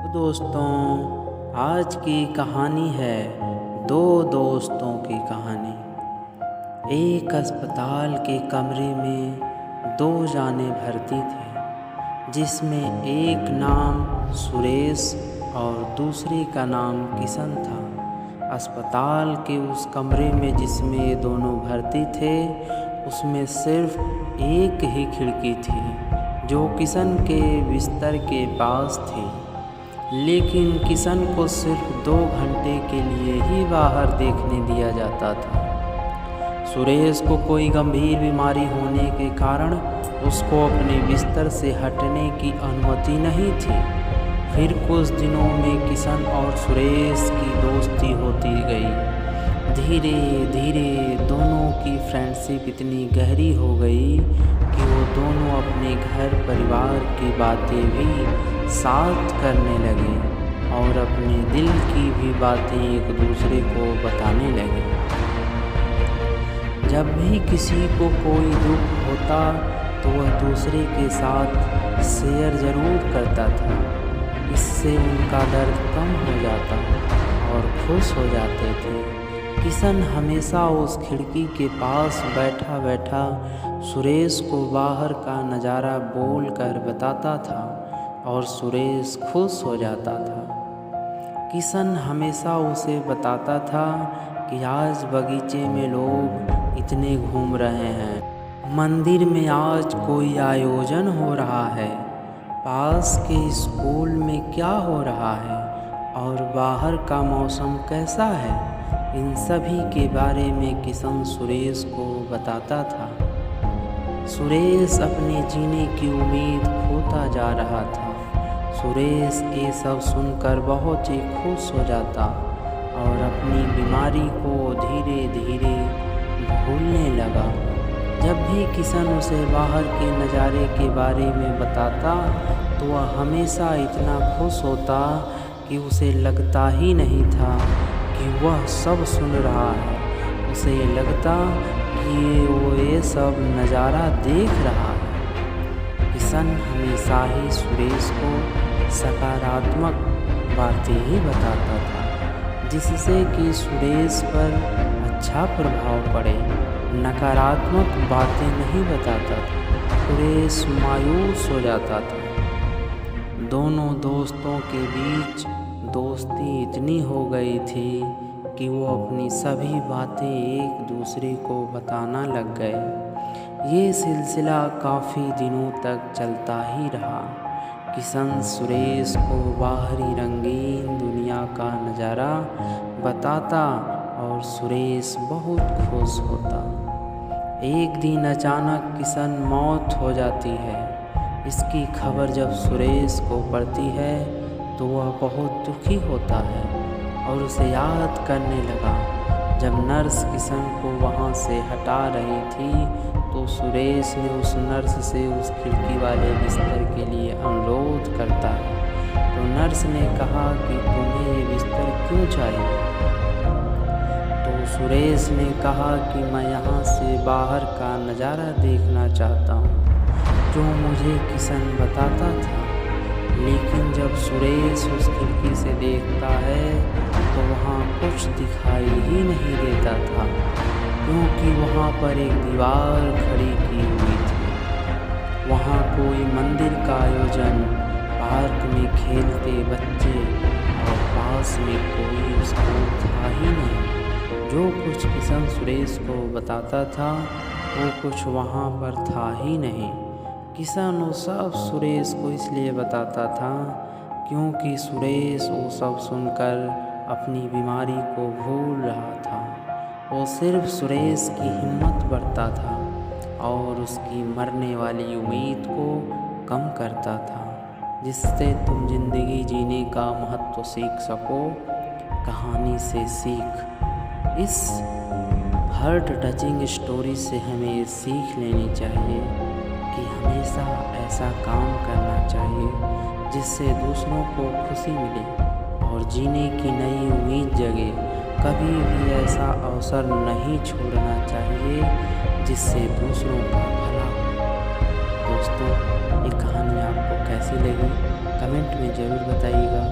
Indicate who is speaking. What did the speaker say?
Speaker 1: तो दोस्तों, आज की कहानी है दो दोस्तों की कहानी। एक अस्पताल के कमरे में दो जाने भर्ती थे, जिसमें एक नाम सुरेश और दूसरे का नाम किशन था। अस्पताल के उस कमरे में जिसमें ये दोनों भर्ती थे, उसमें सिर्फ एक ही खिड़की थी, जो किशन के बिस्तर के पास थी। लेकिन किशन को सिर्फ 2 घंटे के लिए ही बाहर देखने दिया जाता था। सुरेश को कोई गंभीर बीमारी होने के कारण उसको अपने बिस्तर से हटने की अनुमति नहीं थी। फिर कुछ दिनों में किशन और सुरेश की दोस्ती होती गई। धीरे धीरे दोनों की फ्रेंडशिप इतनी गहरी हो गई कि वो दोनों अपने घर परिवार की बातें भी साथ करने लगे और अपने दिल की भी बातें एक दूसरे को बताने लगे। जब भी किसी को कोई दुख होता तो वह दूसरे के साथ शेयर ज़रूर करता था। इससे उनका दर्द कम हो जाता और खुश हो जाते थे। किशन हमेशा उस खिड़की के पास बैठा बैठा सुरेश को बाहर का नज़ारा बोल कर बताता था और सुरेश खुश हो जाता था। किशन हमेशा उसे बताता था कि आज बगीचे में लोग इतने घूम रहे हैं, मंदिर में आज कोई आयोजन हो रहा है, पास के स्कूल में क्या हो रहा है और बाहर का मौसम कैसा है। इन सभी के बारे में किशन सुरेश को बताता था। सुरेश अपने जीने की उम्मीद खोता जा रहा था। सुरेश ये सब सुनकर बहुत ही खुश हो जाता और अपनी बीमारी को धीरे धीरे भूलने लगा। जब भी किशन उसे बाहर के नज़ारे के बारे में बताता तो वह हमेशा इतना खुश होता कि उसे लगता ही नहीं था कि वह सब सुन रहा है। उसे ये लगता कि वो ये सब नज़ारा देख रहा है। किशन हमेशा ही सुरेश को सकारात्मक बातें ही बताता था, जिससे कि सुरेश पर अच्छा प्रभाव पड़े। नकारात्मक बातें नहीं बताता था। सुरेश मायूस हो जाता था। दोनों दोस्तों के बीच दोस्ती इतनी हो गई थी कि वो अपनी सभी बातें एक दूसरे को बताना लग गए। ये सिलसिला काफ़ी दिनों तक चलता ही रहा। किशन सुरेश को बाहरी रंगीन दुनिया का नज़ारा बताता और सुरेश बहुत खुश होता। एक दिन अचानक किशन मौत हो जाती है। इसकी खबर जब सुरेश को पड़ती है तो वह बहुत दुखी होता है और उसे याद करने लगा। जब नर्स किशन को वहाँ से हटा रही थी तो सुरेश ने उस नर्स से उस खिड़की वाले बिस्तर के लिए अनुरोध करता है। तो नर्स ने कहा कि तुम्हें ये बिस्तर क्यों चाहिए। तो सुरेश ने कहा कि मैं यहाँ से बाहर का नज़ारा देखना चाहता हूँ, जो मुझे किशन बताता था। लेकिन जब सुरेश उस खिड़की से देखता है तो वहाँ कुछ दिखाई ही नहीं देता था, क्योंकि वहाँ पर एक दीवार खड़ी की हुई थी। वहाँ कोई मंदिर का आयोजन, पार्क में खेलते बच्चे और पास में कोई स्कूल था ही नहीं। जो कुछ किशन सुरेश को बताता था वो कुछ वहाँ पर था ही नहीं। किशन वो सब सुरेश को इसलिए बताता था क्योंकि सुरेश वो सब सुनकर अपनी बीमारी को भूल रहा था। वो सिर्फ सुरेश की हिम्मत बढ़ता था और उसकी मरने वाली उम्मीद को कम करता था, जिससे तुम ज़िंदगी जीने का महत्व सीख सको। कहानी से सीख। इस हार्ट टचिंग स्टोरी से हमें सीख लेनी चाहिए कि हमेशा ऐसा काम करना चाहिए जिससे दूसरों को खुशी मिले और जीने की नई उम्मीद जगे। कभी भी ऐसा अवसर नहीं छोड़ना चाहिए जिससे दूसरों का भला हो। दोस्तों, ये कहानी आपको कैसी लगी कमेंट में ज़रूर बताइएगा।